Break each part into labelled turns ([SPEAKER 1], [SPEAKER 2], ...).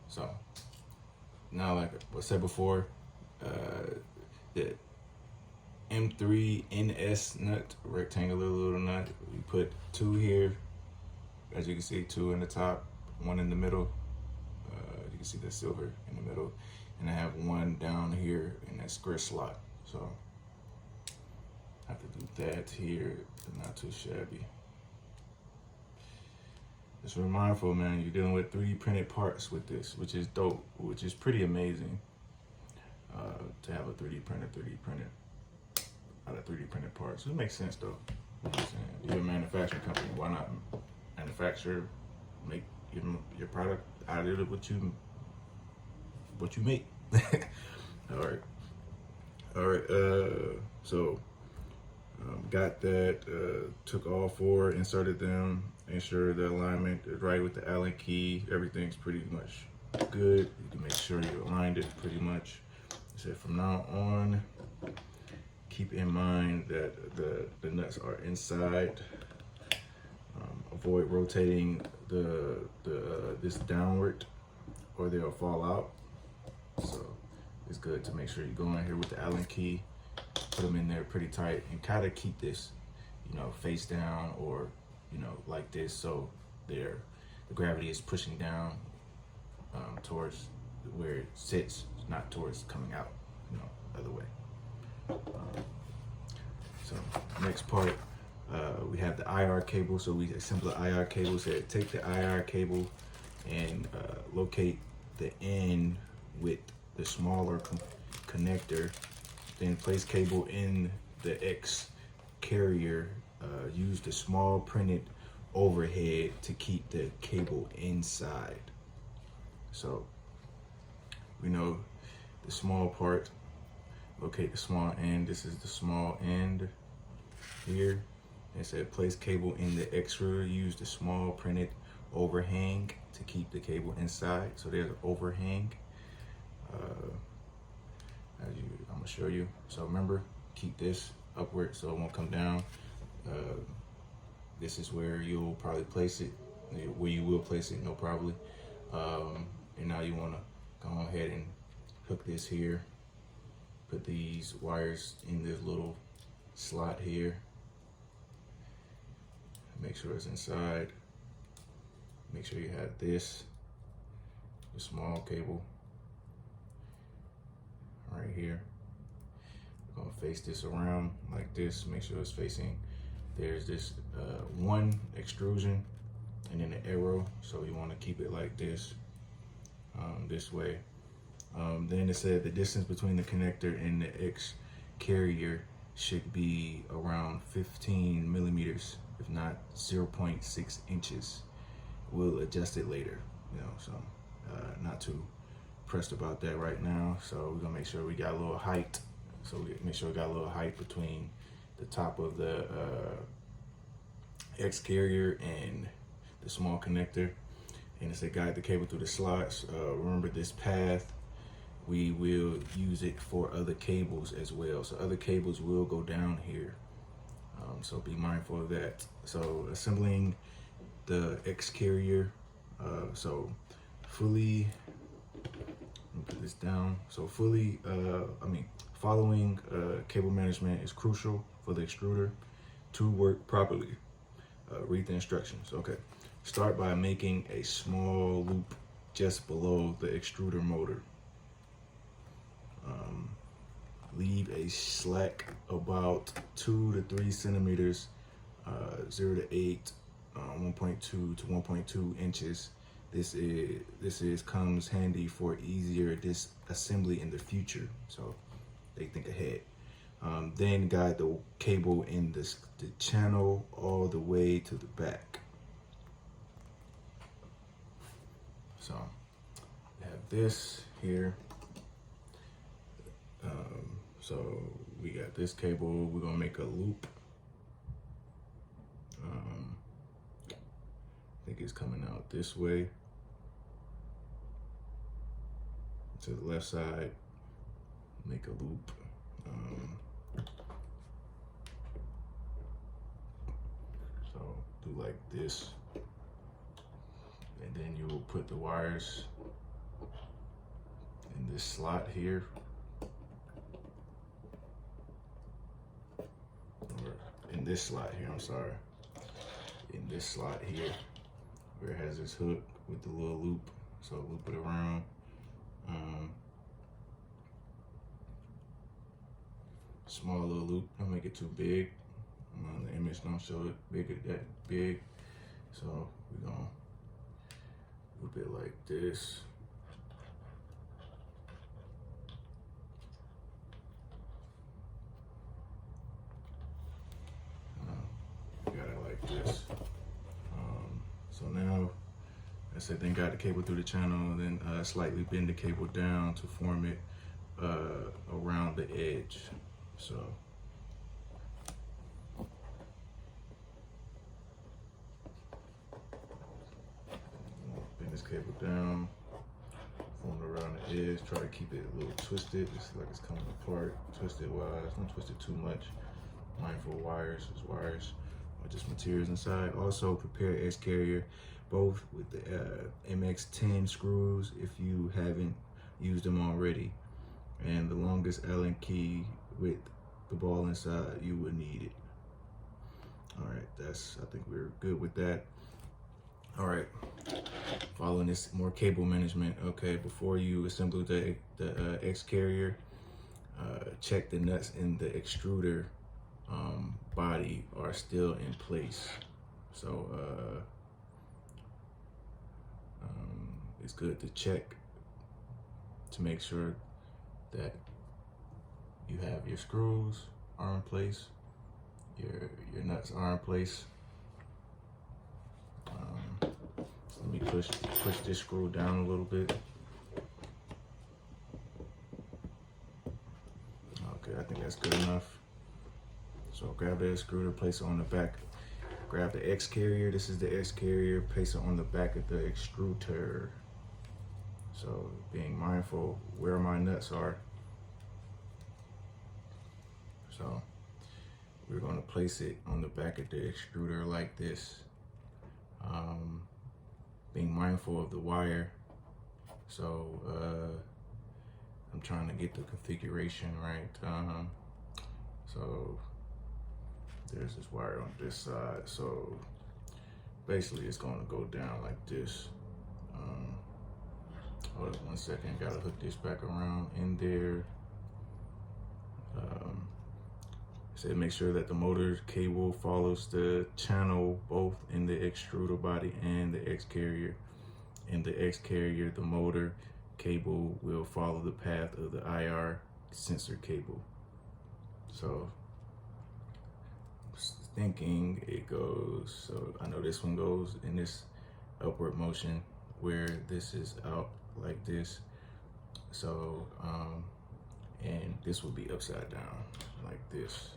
[SPEAKER 1] So now, like I said before, the M3NS nut, rectangular little nut, we put 2 here. As you can see, 2 in the top, 1 in the middle. You can see the silver in the middle. And I have 1 down here in that square slot. So I have to do that here, but not too shabby. Just be mindful, man, you're dealing with 3D printed parts with this, which is dope, which is pretty amazing to have a 3D printed out of 3D printed parts. It makes sense though. You know what I'm saying? If you're a manufacturing company, why not manufacture, make your product out of what you make? All right. So got that. Took all 4, inserted them, ensure the alignment is right with the Allen key. Everything's pretty much good. You can make sure you aligned it pretty much. So from now on, keep in mind that the nuts are inside. Avoid rotating this downward or they'll fall out. So it's good to make sure you go in here with the Allen key, put them in there pretty tight, and kind of keep this, face down or, like this, so the gravity is pushing down towards where it sits, not towards coming out, other way. So next part, we have the IR cable. So we assemble the IR cable. So take the IR cable and locate the end with the smaller connector. Then place cable in the X carrier. Use the small printed overhead to keep the cable inside. So we know the small part. Locate the small end. This is the small end here. It said place cable in the extruder. Use the small printed overhang to keep the cable inside. So there's an overhang. I'm gonna show you. So remember, keep this upward so it won't come down. This is where you'll probably place it. Where you will place it, no problem. And now you wanna go ahead and hook this here. Put these wires in this little slot here. Make sure it's inside. Make sure you have this, the small cable right here. We're gonna face this around like this. Make sure it's facing. There's this 1 extrusion and then an arrow. So you wanna keep it like this, this way. Then it said the distance between the connector and the X carrier should be around 15 millimeters, if not 0.6 inches. We'll adjust it later, so not too pressed about that right now. So we're gonna make sure we got a little height. So we make sure we got a little height between the top of the X carrier and the small connector. And it said guide the cable through the slots. Remember this path, we will use it for other cables as well. So other cables will go down here. So be mindful of that. So assembling the X carrier. So fully, let me put this down. So following cable management is crucial for the extruder to work properly. Read the instructions. Okay. Start by making a small loop just below the extruder motor. Leave a slack about 2 to 3 centimeters, 0 to 8, 1.2 to 1.2 inches. This comes handy for easier disassembly in the future. So they think ahead. Then guide the cable in the channel all the way to the back. So we have this here. So we got this cable. We're gonna make a loop. I think it's coming out this way to the left side. Make a loop. So do like this, and then you will put the wires this slot here, or in this slot here, I'm sorry, in this slot here, where it has this hook with the little loop. So loop it around. Small little loop, don't make it too big. The image don't show it that big. So we're gonna loop it like this. Got it like this. So now, I said, then got the cable through the channel, then slightly bend the cable down to form it around the edge. So bend this cable down, form it around the edge, try to keep it a little twisted. It's like it's coming apart, twisted wise, don't twist it too much. Mindful of wires, there's wires or just materials inside. Also prepare X carrier, both with the MX10 screws if you haven't used them already, and the longest Allen key with the ball inside, you would need it. All right, I think we're good with that. All right, following this, more cable management. Okay, before you assemble the X carrier, check the nuts in the extruder body are still in place. So it's good to check to make sure that you have your screws are in place, your nuts are in place. Let me push this screw down a little bit. Okay, I think that's good enough. So grab the extruder, place it on the back. Grab the X carrier. This is the X carrier. Place it on the back of the extruder. So being mindful where my nuts are. So we're going to place it on the back of the extruder like this. Being mindful of the wire. So I'm trying to get the configuration right. So there's this wire on this side. So basically it's going to go down like this. Hold up 1 second, gotta hook this back around in there. So make sure that the motor cable follows the channel both in the extruder body and the X carrier. In the X carrier, the motor cable will follow the path of the IR sensor cable. So thinking it goes, so I know this one goes in this upward motion where this is out like this. So and this will be upside down like this.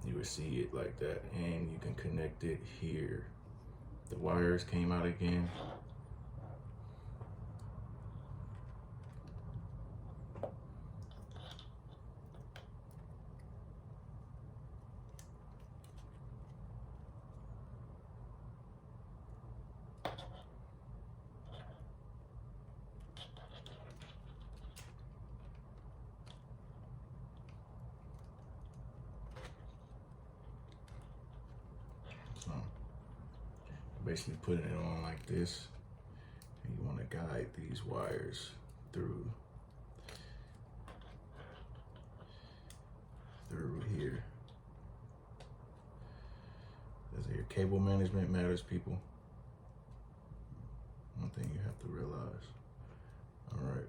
[SPEAKER 1] You would see it like that, and you can connect it here. The wires came out again. So basically putting it on like this, and you want to guide these wires through here. As your cable management matters, people. One thing you have to realize. All right.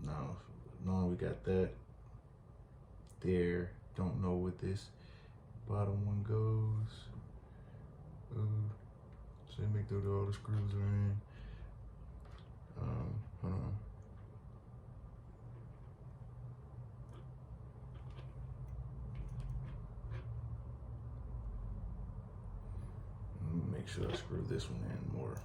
[SPEAKER 1] Now knowing we got that there, don't know what this bottom one goes. So make sure that all the screws are in. Hold on. Make sure I screw this one in more.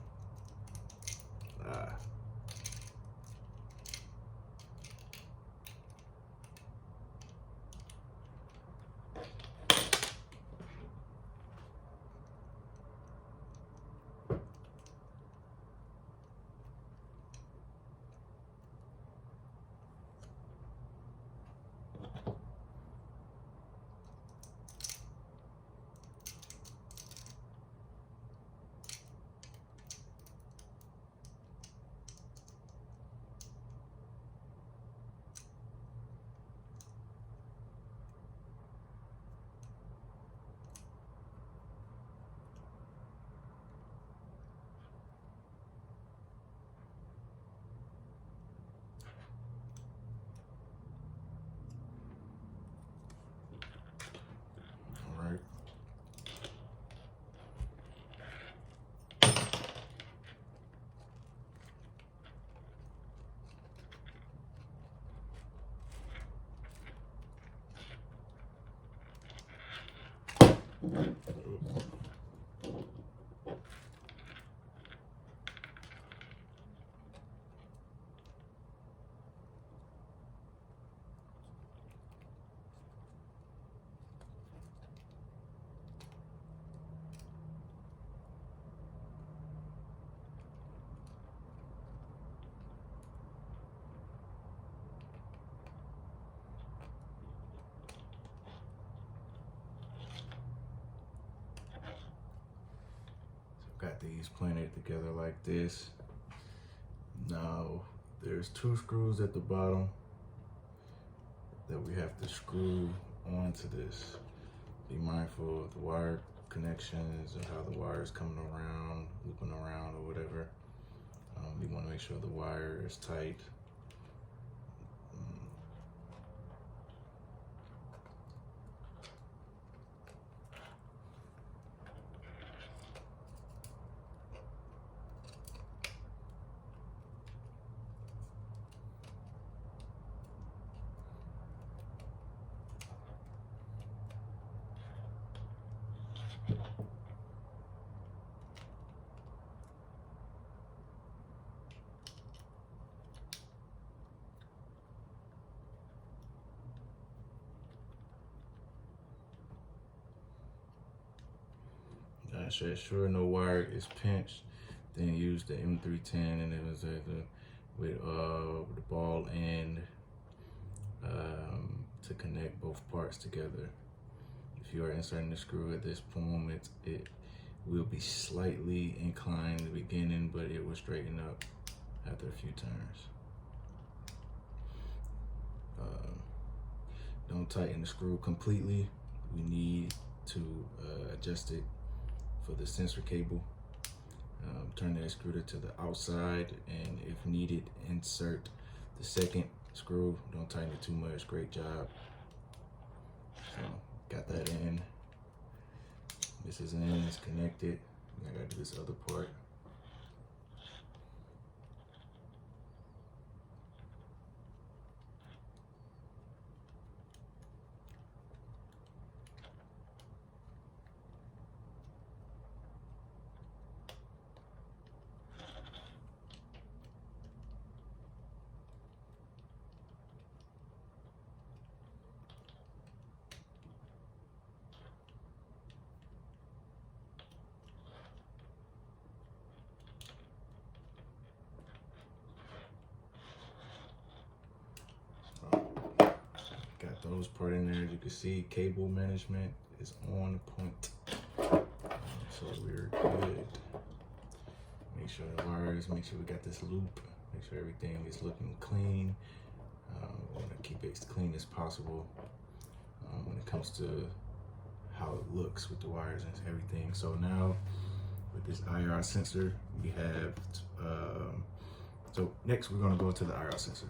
[SPEAKER 1] Got these planted together like this. Now there's 2 screws at the bottom that we have to screw onto this. Be mindful of the wire connections and how the wire is coming around, looping around or whatever. We want to make sure the wire is tight. Sure no wire is pinched. Then use the M310, and it was with the ball end to connect both parts together. If you are inserting the screw at this point, it will be slightly inclined in the beginning, but it will straighten up after a few turns. Don't tighten the screw completely. We need to adjust it for the sensor cable. Turn the extruder to the outside, and if needed, insert the second screw. Don't tighten it too much. Great job. So got that in. This is in, it's connected. I gotta do this other part. Got those part in there. As you can see, cable management is on point. So we're good. Make sure the wires, make sure we got this loop, make sure everything is looking clean. We want to keep it as clean as possible when it comes to how it looks with the wires and everything. So now with this IR sensor, we have, so next we're going to go to the IR sensor.